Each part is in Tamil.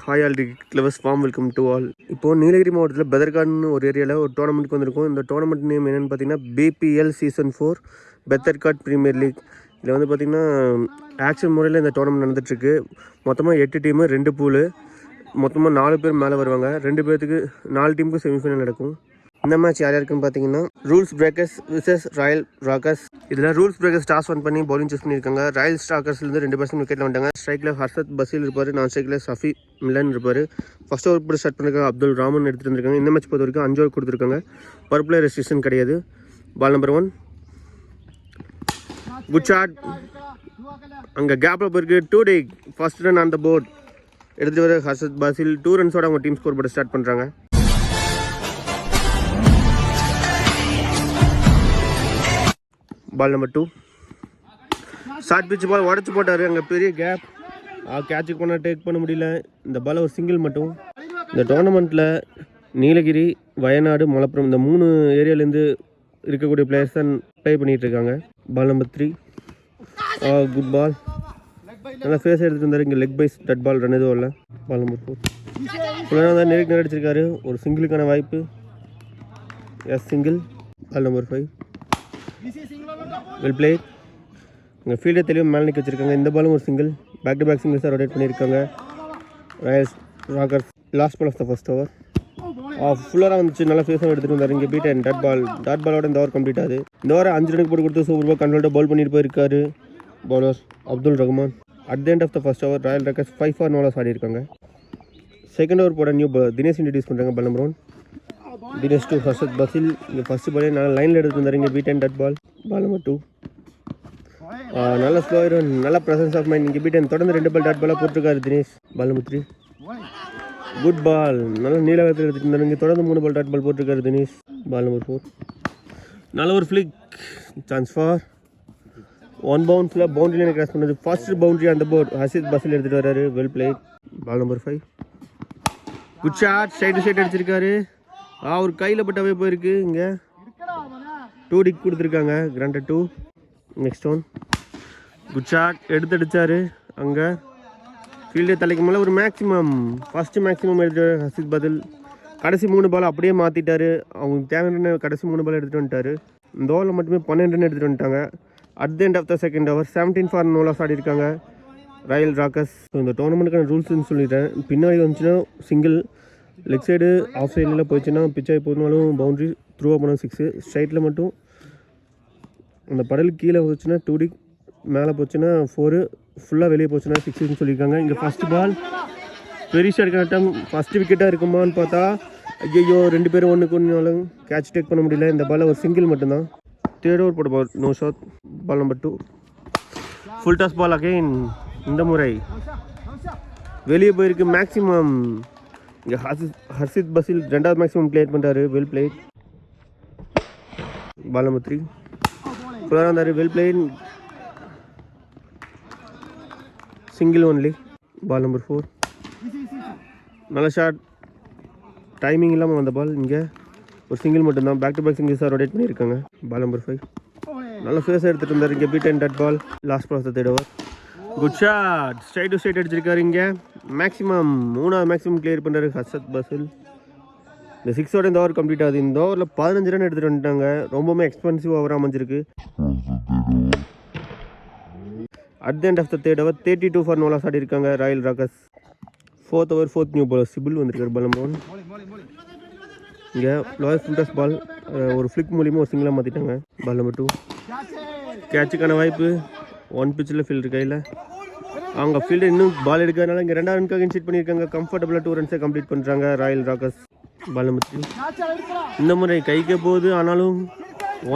Hi all cricket lovers, warm welcome to all. இப்போது நீலகிரி மாவட்டத்தில் பெதர்கார்டுன்னு ஒரு ஏரியாவில் ஒரு டோர்னமெண்ட்டுக்கு வந்திருக்கும். இந்த டோர்னமெண்ட் நேம் என்னென்னு பார்த்தீங்கன்னா BPL சீசன் 4 பெதர்கார்ட் பிரீமியர் லீக். இதில் வந்து பார்த்திங்கன்னா ஆக்ஷன் முறையில் இந்த டோர்னமெண்ட் நடந்துகிட்ருக்கு. மொத்தமாக 8 டீமு, 2 பூலு, மொத்தமாக 4 பேர் மேலே வருவாங்க. 2 பேர்த்துக்கு 4 டீமுக்கு செமிஃபைனல் நடக்கும். இந்த மேட்ச் யார் யாருக்குன்னு பார்த்தீங்கன்னா rules breakers versus royal rockers. இதில் ரூல்ஸ் பிரேக்கர்ஸ் டாஸ் ஒன் பண்ணி பவுலிங் சூஸ் பண்ணியிருக்காங்க. ராயல் ராக்கர்ஸ்லேருந்து 2 பர்சன்ட் விக்கெட்டில் வந்துட்டாங்க. ஸ்ட்ரைக்கில் ஹர்ஷத் பசீல் இருப்பார், நான் ஸ்ட்ரைக்கில் சஃபி மிலன் இருப்பார். ஃபர்ஸ்ட் ஓவர் போட்டு ஸ்டார்ட் பண்ணிருக்காங்க. அப்துல் ராமன் எடுத்துகிட்டு வந்திருக்காங்க. இந்த மேட்ச் பொறுத்த வரைக்கும் 5 ஓவர் கொடுத்துருக்காங்க. பவர் பிளே ரெஸ்ட்ரிக்ஷன் கிடையாது. Ball number 1, good shot. அங்கே கேப்பில் போயிருக்கு. 2 டே first run on the board எடுத்துகிட்டு வர ஹர்ஷத் பசீல் 2 ரன்ஸோட அவங்க டீம் ஸ்கோர் போட்டு ஸ்டார்ட் பண்ணுறாங்க. Ball number 2, short pitch ball உடச்சி போட்டார். அங்கே பெரிய கேப், கேட்சுக்கு போனால் டேக் பண்ண முடியல. இந்த பால் ஒரு சிங்கிள் மட்டும். இந்த டோர்னமெண்ட்டில் நீலகிரி, வயநாடு, மலப்புரம் இந்த 3 ஏரியாலேருந்து இருக்கக்கூடிய பிளேயர்ஸ் தான் ப்ளே பண்ணிகிட்டு இருக்காங்க. Ball number 3, good ball. நல்லா ஃபேஸ் எடுத்துகிட்டு இருந்தார். இங்கே லெக் பைஸ் டட் பால் ரன் எதுவும் இல்லை. பால் நம்பர் 4, ஃபுல்லாக தான் நெருக்கி அடிச்சிருக்காரு. ஒரு சிங்கிளுக்கான வாய்ப்பு. Yes, single. Ball number 5, well play. இங்கே ஃபீல்டை தெளிவாக மேலே நிற்க வச்சுருக்காங்க. இந்த பாலும் ஒரு சிங்கிள். பேக் டு பேக் சிங்கிள்ஸாக ரொட்டேட் பண்ணியிருக்காங்க royal rockers. Last ball of the first over ஃபுல்லாக வந்துச்சு. நல்லா ஃபேஸாக எடுத்துகிட்டு வந்தார். இங்கே பீட் அண்ட் டாட் பாலோட இந்த ஓவர் கம்ப்ளீட் ஆகுது. இந்த ஓவர் 5 ரனுக்கு போட்டு கொடுத்து சூப்பராக கண்ட்ரோல்டாக பவுல் பண்ணிட்டு போயிருக்காரு bowler Abdul Rahman. At the end of the first over royal rockers 5 for 0 ஆடிருக்காங்க. செகண்ட் ஓவர் போட நியூ தினேஷ் இன்ட்ரடியூஸ் பண்ணுறாங்க. Ball number 1, Dinesh to Harshad Basil. இங்கே ஃபஸ்ட்டு பாலே நல்லா லைனில் எடுத்துகிட்டு வந்தார். இங்கே beat and dot ball. Ball number 2, நல்ல ஸ்லோ ஆயிரும். நல்ல ப்ரெசன்ஸ் ஆஃப் மைண்ட். இங்கே பீட் அண்ட் தொடர்ந்து 2 பால் டாட் பாலாக போட்டிருக்காரு தினேஷ். பால் நம்பர் 3, குட் பால். நல்ல நீலகத்தில் எடுத்துகிட்டு இருந்தார். இங்கே தொடர்ந்து 3 பால் டாட் பால் போட்டிருக்காரு தினேஷ். பால் நம்பர் 4, நல்ல ஒரு ஃப்ளிக். சான்ஸ் ஃபார் 1 பவுன்ஸில் பவுண்டரி லைனை கிராஸ் பண்ணது. ஃபர்ஸ்ட் பவுண்டரி அந்த போர்ட் ஹர்ஷத் பசீல் எடுத்துகிட்டு வர்றாரு. Well played. Ball number 5, good shot. Side to side அடிச்சிருக்காரு. அவர் கையில் பட்டாவே போயிருக்கு. இங்கே 2 டிக் கொடுத்துருக்காங்க. Granted 2. Next one, good shot. எடுத்து அடித்தார். அங்கே ஃபீல்டே தலைக்கு மேலே ஒரு ஃபஸ்ட்டு மேக்ஸிமம் எடுத்து ஹர்ஷத் பசீல். கடைசி 3 பால் அப்படியே மாற்றிட்டார். அவங்களுக்கு தேவையான கடைசி 3 பால் எடுத்துகிட்டு வந்துட்டார். இந்த ஓவரில் மட்டுமே 12 ரன் எடுத்துகிட்டு வந்துட்டாங்க. At the end of the second over 17 for 0 ஆடிருக்காங்க ராயல் ராக்கர்ஸ். இந்த டோர்னமெண்ட்டுக்கான ரூல்ஸ்ன்னு சொல்லிட்டேன். பின்னாடி வந்துச்சுன்னா சிங்கிள், லெக் சைடு ஆஃப் சைடில் போயிடுச்சுன்னா பிச்சாகி போனாலும் பவுண்ட்ரி, த்ரூவாக போனால் 6. ஸ்ட்ரைட்டில் மட்டும் அந்த படலுக்கு கீழே போச்சுன்னா 2 டிக், மேலே போச்சுன்னா 4, ஃபுல்லாக வெளியே போச்சுன்னா 6ன்னு சொல்லியிருக்காங்க. இங்கே ஃபஸ்ட் பால் பெரிய ஷாட் கரெக்டாக ஃபஸ்ட்டு விக்கெட்டாக இருக்குமான்னு பார்த்தா ஐயோ 2 பேரும் ஒன்றுக்கு ஒன்றாலும் கேட்ச் டேக் பண்ண முடியல. இந்த பால் ஒரு சிங்கிள் மட்டும்தான். தேர்ட் ஓவர் போட ball, no shot. Ball number 2, full toss ball again. இந்த முறை வெளியே போயிருக்கு. மேக்ஸிமம் இங்கே ஹர்ஷத் பசீல் 2வது மேக்ஸிமம் பிளேட் பண்ணுறாரு. Well played. பால் நம்பர் 3, ஃபுல்லாக இருந்தார். Well played. Single only. Ball number 4, நல்ல ஷாட். டைமிங் இல்லாமல் வந்த பால். இங்கே ஒரு சிங்கிள் மட்டும்தான். பேக் டு பேக் சிங்கிள்ஸாக ரொட்டேட் பண்ணியிருக்காங்க. பால் நம்பர் 5, நல்ல ஃபேஸாக எடுத்துகிட்டு இருந்தார். இங்கே beat and dot ball. Last ball of the third over, good shot. Straight to straight அடிச்சிருக்காரு. இங்கே மேக்ஸிமம் 3வது மேக்ஸிமம் கிளியர் பண்ணுறாரு ஹர்ஷத் பசீல். இந்த 6ஓட இந்த ஓவர் கம்ப்ளீட் ஆகுது. இந்த ஓவரில் 15 ரன் எடுத்துகிட்டு வந்துட்டாங்க. ரொம்பவுமே எக்ஸ்பென்சிவ் ஓவராக அமைஞ்சிருக்கு. At the end of the third over 32 for 0 ஆடிருக்காங்க royal rockers. 4th over 4th new bowler Sibil வந்திருக்காரு. பால் நம்பர் 1, இங்கே லோயர் ஃபுல் டாஸ் பால் ஒரு ஃப்ளிக் மூலியமாக ஒரு சிங்கிளாக மாற்றிட்டாங்க. பால் நம்பர் 2, கேட்சுக்கான வாய்ப்பு. 1 பிச்சில் ஃபீல்டு கையில். அவங்க ஃபீல்டு இன்னும் பால் எடுக்கிறதுனால இங்கே 2வது ரனுக்காக இன்சைட் பண்ணியிருக்காங்க. கம்ஃபர்டபுளாக 2 ரன்ஸை கம்ப்ளீட் பண்ணுறாங்க ராயல் ராக்கர்ஸ். பால் நம்பர் 3, இந்த முறை கைக்க போகுது. ஆனாலும்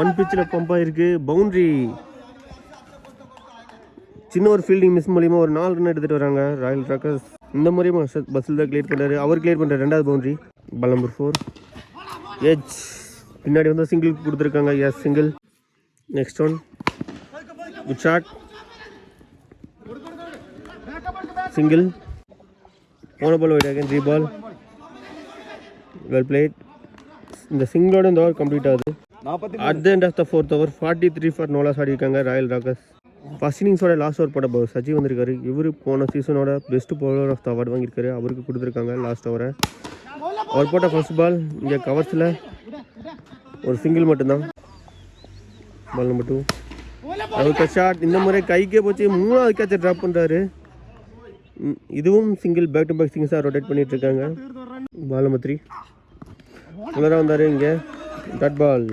1 பிச்சில் பம்பாக இருக்குது. பவுண்ட்ரி. சின்ன ஒரு ஃபீல்டிங் மிஸ் மூலியமாக ஒரு 4 ரன் எடுத்துகிட்டு வராங்க ராயல் ராக்கர்ஸ். இந்த முறையும் ஹர்ஷத் பசீல் தான் கிளியர் பண்ணுறாரு. அவர் கிளியர் பண்ணுற 2வது பவுண்ட்ரி. பால் நம்பர் 4, எட்ஜ். பின்னாடி வந்து சிங்கிள் கொடுத்துருக்காங்க. Yes, single. Next one, good shot. Single. போன ball wide again 3 ball. Well played. இந்த சிங்கிளோட இந்த ஓவர் கம்ப்ளீட் ஆகுது. At the end of the 4th over 43 for 0 ஆடிருக்காங்க ராயல் ராக்கர்ஸ். ஃபர்ஸ்ட் இன்னிங்ஸோட லாஸ்ட் ஓவர் போட பவுலர் சஜி வந்திருக்காரு. இவர் போன சீசனோட best bowler of the award வாங்கியிருக்காரு. அவருக்கு கொடுத்துருக்காங்க லாஸ்ட் ஓவரை. அவர் போட்ட ஃபர்ஸ்ட் பால் இங்கே கவர்ஸில் ஒரு சிங்கிள் மட்டும்தான். பால் நம்பர் 2 அவருக்கு ஷாட் இந்த முறை கைக்கே போச்சு. 3வது கேட்சை ட்ராப் பண்ணுறாரு. இதுவும் சிங்கிள். பேக் டு பேக் சிங்கிள்ஸாக ரொட்டேட் பண்ணிட்டு இருக்காங்க. பால் நம்பர் 3 உள்ளார வந்தார். இங்கே dot ball.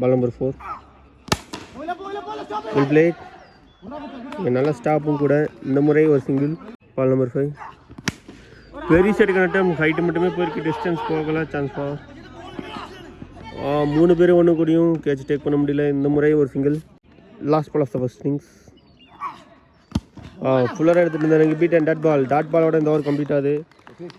Ball number 4 full played. நல்ல ஸ்டாப்பும் கூட. இந்த முறை ஒரு சிங்கிள். பால் நம்பர் 5 பெரிய ஷாட்டுக்கான டைம். ஹைட்டு மட்டுமே போயிருக்கு. டிஸ்டன்ஸ் போகலாம். சான்ஸ் பா 3 பேர் ஒன்று கூடியும் கேட்ச் டேக் பண்ண முடியல. இந்த முறை ஒரு single. Last ball of the first innings. ஃபுல்லராக எடுத்துகிட்டு இருந்தாங்க. பீட் அண்ட் டாட் பாலோட இந்த ஓவர் கம்ப்ளீட் ஆகுது.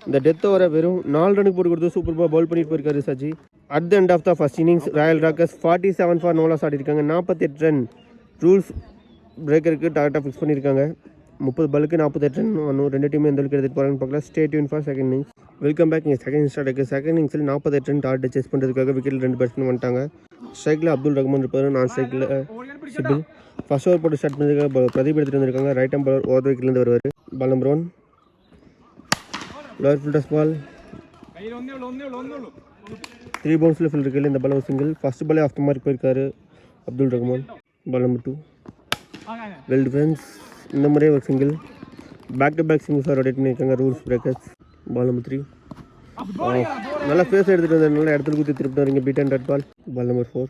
இந்த டெத் ஓவரை வெறும் 4 ரனுக்கு போட்டு கொடுத்து சூப்பர் பால் பவுல் பண்ணிட்டு போயிருக்காரு Saji. At the end of the first innings royal rockers 47 for no loss ஆடிருக்காங்க. 48 ரன் ரூல்ஸ் பிரேக்கருக்கு டார்கெட்டாக ஃபிக்ஸ் பண்ணியிருக்காங்க. 30 பாலுக்கு 48 ரன் வரணும். 2 டீமும் எந்த அளவுக்கு எடுத்துகிட்டு போகிறான்னு பார்க்கலாம். Stay tune for second innings. Welcome back. இங்கே செகண்ட் ஸ்டார்ட் இருக்குது. செகண்ட் இன்னிங்ஸில் 48 ரன் டார்கெட் சேஸ் பண்ணுறதுக்காக விக்கெட்டில் 2 பேட்ஸ்மேன் வந்துட்டாங்க. ஸ்ட்ரைக்கில் அப்துல் ரஹ்மான் இருப்பார். நான் ஸ்ட்ரைக்கில் ஷிபில். ஃபர்ஸ்ட் ஓவர் போட்டு ஸ்டார்ட் பண்ணிருக்காங்க. பிரதீப் எடுத்துகிட்டு வந்திருக்காங்க. ரைட் ஆம் பவுலர் ஓவர் விக்கெட்லேருந்து வருவார். Ball number 1 lower full toss ball. 3 பவுன்ஸில் ஃபில் இருக்குது. இந்த பால் ஒரு சிங்கிள். ஃபர்ஸ்ட் பாலே ஆஃப் த மார்க் போயிருக்காரு Abdul Rahman. Ball number 2 well defence. இந்த முறை ஒரு சிங்கிள். பேக் டு பேக் சிங்கிள்ஸாக ரொட்டேட் பண்ணியிருக்காங்க ரூல்ஸ் பிரேக்கர்ஸ். பால் நம்பர் 3 நல்லா ஃபேஸ் எடுத்துகிட்டு வந்தார். நல்லா இடத்துல குத்தி திருப்பிட்டு வரீங்க. Beat and dot ball. Ball number 4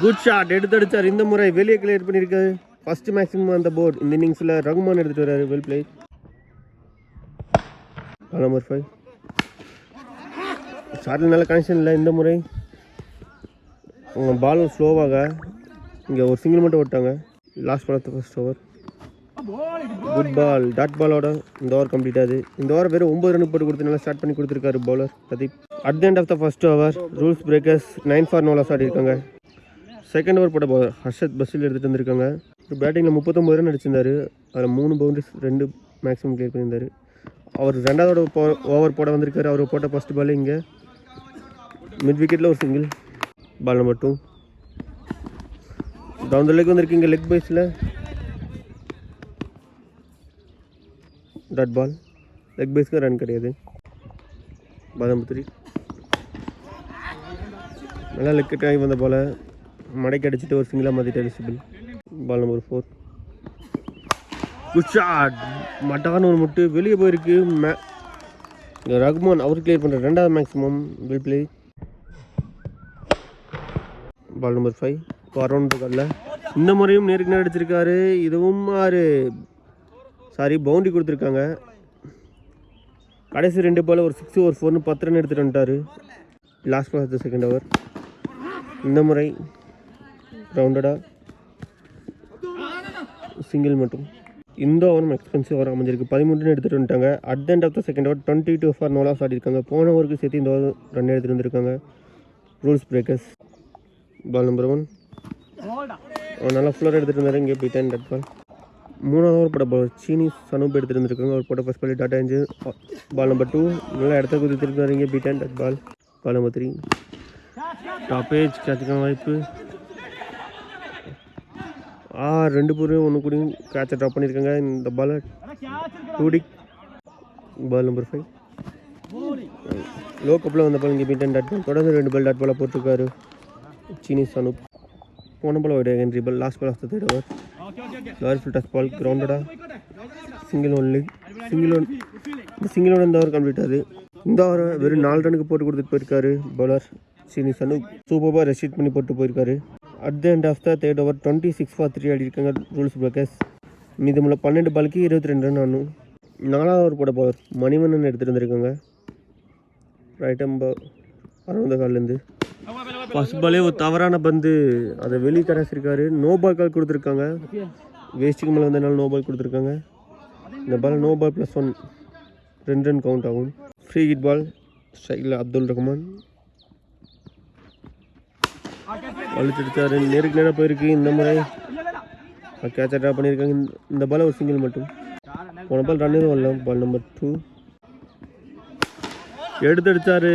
good shot. எடுத்து அடித்தார். இந்த முறை வெளியே கிளியர் பண்ணியிருக்காரு. ஃபர்ஸ்ட் மேக்ஸிமம் அந்த போர்டு. இந்த இன்னிங்ஸில் ரகுமான் எடுத்துகிட்டு வர்றாரு. Well play. பால் நம்பர் 5 ஷாட்டில் நல்ல கனெக்ஷன் இல்லை. இந்த முறை அவங்க பால் ஸ்லோவாக இங்கே ஒரு சிங்கிள் மட்டும் விட்டாங்க. Last ball of the first over. Good ball. Dot பாலோட இந்த ஓவர் கம்ப்ளீட் ஆகுது. இந்த ஓவர் வெறும் 9 ரன் போட்டு கொடுத்து நல்லா ஸ்டார்ட் பண்ணி கொடுத்துருக்காரு bowler Pradeep. At the end of the first over rules breakers 9 for no loss ஆடிருக்காங்க. செகண்ட் ஓவர் போட்ட பவுலர் ஹர்ஷத் பஸ்ஸில் எடுத்துகிட்டு வந்திருக்காங்க. பேட்டிங்கில் 39 ரன் அடிச்சிருந்தார். அதில் 3 பவுண்டரிஸ் 2 மேக்ஸிமம் கிளியர் பண்ணியிருந்தார். அவர் 2வது ஓவர் போட வந்திருக்காரு. அவர் போட்ட ஃபர்ஸ்ட் பால் இங்கே மிட் விக்கெட்டில் ஒரு single. Ball number 2 down the leg வந்திருக்கு. இங்கே லெக் பைஸில் டாட் பால். லெக் பைஸ்க்கு ரன் கிடையாது. பால் நம்பர் 3 நல்லா லெக் ஆகி வந்த பாலை மடைக்கு அடிச்சுட்டு ஒரு சிங்கிளாக மாற்றிட்டாரு சிபில். Ball number 4 good shot. மட்டான ஒரு முட்டு வெளியே போயிருக்கு. ரகுமான் அவர் கிளியர் பண்ணுற 2வது maximum. Will play. Ball number 5 around காலில். இந்த முறையும் நேருக்கு நேரம் அடிச்சிருக்காரு. இதுவும் பவுண்டரி கொடுத்துருக்காங்க. கடைசி 2 பால் ஒரு 6 ஒரு 4 10 ரன் எடுத்துகிட்டு வந்துட்டார். Last ball of the second over. இந்த முறை ரவுண்டடாக சிங்கிள் மட்டும். இந்த ஓவரும் எக்ஸ்பென்சிவ் ஓவர் அமைஞ்சிருக்கு. 13 ரன் எடுத்துகிட்டு வந்துட்டாங்க. At the end of the second over 22 for no loss ஆடிருக்காங்க. போன ஓவருக்கு சேர்த்து இந்த ஓவர் ரன் எடுத்துகிட்டு வந்திருக்காங்க ரூல்ஸ் பிரேக்கர்ஸ். பால் நம்பர் 1 நல்லா ஃபுல்லர் எடுத்துகிட்டு இருந்தார். இங்கே பீட் அண்ட் டாட் பால். 3வது ஓவர் போட பால் சீனி சனூப் எடுத்துகிட்டு இருந்திருக்காங்க. அவர் போட்ட ஃபர்ஸ்ட் பால் டாட்டா ஏஞ்சு. பால் நம்பர் 2 நல்லா இடத்த குதித்துட்டு இருந்தார். இங்கே beat and dot ball. Ball number 3 top edge கேட்சுக்கான வாய்ப்பு. 2 பேரும் ஒன்று கூடியும் கேட்சை ட்ராப் பண்ணியிருக்காங்க. இந்த பாலை 2 டிக். பால் நம்பர் 5 லோ கப்பில் வந்த பால். இங்கே பீட் அண்ட் டாட் பால். தொடர்ந்து 2 பால் டாட் பாலாக போட்டிருக்காரு சீனி சனூப். போன ball wide entry ball. Last ball of the 3rd over lower full toss ball. கிரவுண்டடாக சிங்கிள் ஒன்லி. சிங்கிளோட இந்த ஓவர் கம்ப்ளீட் ஆகுது. இந்த ஓவர் வெறும் 4 ரனுக்கு போட்டு கொடுத்துட்டு போயிருக்காரு பவுலர் சீனி சனூப். சூப்பராக ரெஸ்ட்ரிக்ட் பண்ணி போட்டு போயிருக்காரு. At the end of the 3rd over 26 for 3 ஆடிருக்காங்க ரூல்ஸ் பிரேக்கர்ஸ். மீதமுள்ள 12 பாலுக்கு 22 ரன் ஆனும். 4வது ஓவர் போட பவுலர் மணிவண்ணன் எடுத்துகிட்டு வந்திருக்காங்க. ரைட் ஆம் அரௌண்ட் கால்லேருந்து. ஃபர்ஸ்ட் பாலே ஒரு தவறான பந்து. அதை வெளியே கரைச்சிருக்காரு. நோ பால் கால் கொடுத்துருக்காங்க. வேஸ்ட்டுக்கு மேலே வந்ததுனால நோ பால் கொடுத்துருக்காங்க. இந்த ball no ball +1 2 run count ஆகும். Free hit ball. ஸ்ட்ரைக்கில் அப்துல் ரஹ்மான் அழுத்தடிச்சார். நேருக்கு நேராக போயிருக்கு. இந்த முறை கேட்சை ட்ராப் பண்ணியிருக்காங்க. இந்த பால் ஒரு சிங்கிள் மட்டும். போன பால் ரன் எதுவும் வரல. பால் நம்பர் 2 எடுத்து அடித்தார்.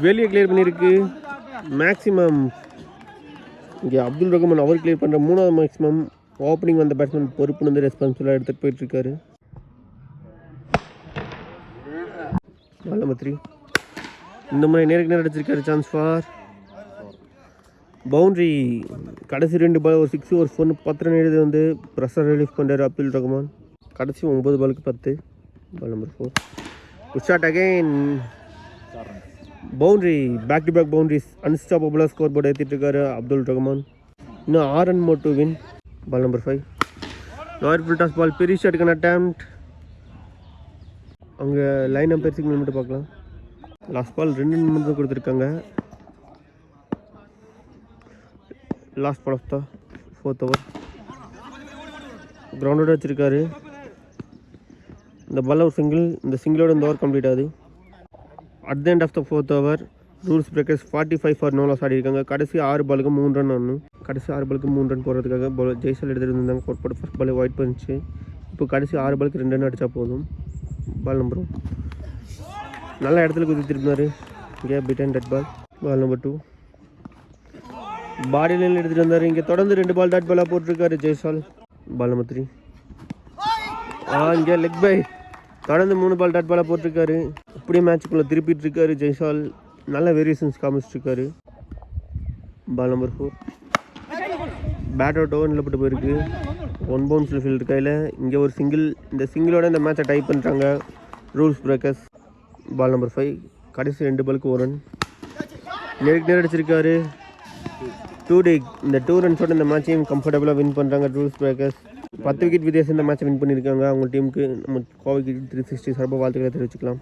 வெளியே கிளியர் பண்ணியிருக்கு. மேக்ஸிமம் இங்கே அப்துல் ரஹ்மான் அவர் கிளியர் பண்ணுற 3வது மேக்ஸிமம் ஓப்பனிங் வந்த பேட்ஸ்மேன் பொறுப்பு வந்து ரெஸ்பான்சிபிளாக எடுத்துகிட்டு போயிட்டுருக்காரு. பால் நம்பர் 3. இந்த முறை நேருக்கு நேரம் அடிச்சிருக்காரு. Chance for boundary. கடைசி 2 பால் ஒரு 6 ஒரு 4 10 ரன் எடுத்து வந்து ப்ரெஷர் ரிலீஃப் பண்ணுறாரு அப்துல் ரஹ்மான். கடைசி 9 பாலுக்கு 10. Ball number 4. Good shot again. Boundary. Back to back boundaries. அன்ஸ்டாப்பபிளாக ஸ்கோர் போர்டு ஏற்றிட்டு இருக்காரு அப்துல் ரஹ்மான். இன்னும் 6 run more to win. Ball number 5. Lower full toss ball. பெரிய ஷாட்டுக்கான அட்டெம்ப்ட். அவங்க லைன் அம்பையர் சிக்னல் மட்டும் பார்க்கலாம். லாஸ்ட் பால் 2 ரன் மட்டும் கொடுத்துருக்காங்க. Last ball of the 4th over. கிரவுண்டோட வச்சுருக்காரு. இந்த பால் ஒரு சிங்கிள். இந்த சிங்கிளோட இந்த ஓவர் கம்ப்ளீட் ஆகுது. At the end of the 4th over rules breakers 45 for no loss ஆடி இருக்காங்க. கடைசி 6 பாலுக்கு 3 ரன் ஆடணும். கடைசி 6 பாலுக்கு 3 ரன் போடுறதுக்காக ஜெய்சால் எடுத்துகிட்டு இருந்தாங்க. கோட் போட்டு ஃபஸ்ட் பால் ஒயிட் பண்ணிச்சு. இப்போ கடைசி 6 பாலுக்கு 2 ரன் அடித்தா போதும். Ball number 1. நல்ல இடத்துல குதித்திருந்தார். இங்கே பிட்டன் டெட் பால். Ball number 2. பாடி லைனில் எடுத்துகிட்டு வந்தார். இங்கே தொடர்ந்து 2 பால் டாட் பாலாக போட்டிருக்காரு ஜெய்சால். பால் நம்பர் 3. இங்கே லெக் பை. தொடர்ந்து 3 பால் டாட் பாலாக போட்டிருக்காரு. அப்படியே மேட்சுக்குள்ளே திருப்பிட்டு இருக்காரு ஜெய்சால். நல்ல வேரியேஷன்ஸ் காமிச்சிட்ருக்காரு. Ball number 4. பேட் அவுட் ஓவரில் போட்டு போயிருக்கு. 1 பவுன்ஸில் ஃபீல்டு கையில். இங்கே ஒரு சிங்கிள். இந்த சிங்கிளோட இந்த மேட்சை டைப் பண்ணுறாங்க ரூல்ஸ் பிரேக்கர்ஸ். Ball number 5. கடைசி 2 பாலுக்கு 1 ரன். நேருக்கு நேரம் அடிச்சிருக்காரு. 2 டேக். இந்த 2 ரன்ஸோட இந்த மேட்சையும் கம்ஃபர்டபுளாக வின் பண்ணுறாங்க ரூல்ஸ் பிரேக்கர்ஸ். 10 விக்கெட் வித்தியாசம் இந்த மேட்சை வின் பண்ணியிருக்காங்க. அவங்க டீமுக்கு நம்ம கோவை 360 சார்பாக வாழ்த்துக்களை தெரிவிச்சுக்கலாம்.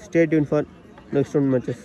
Stay tune for next 1 matches.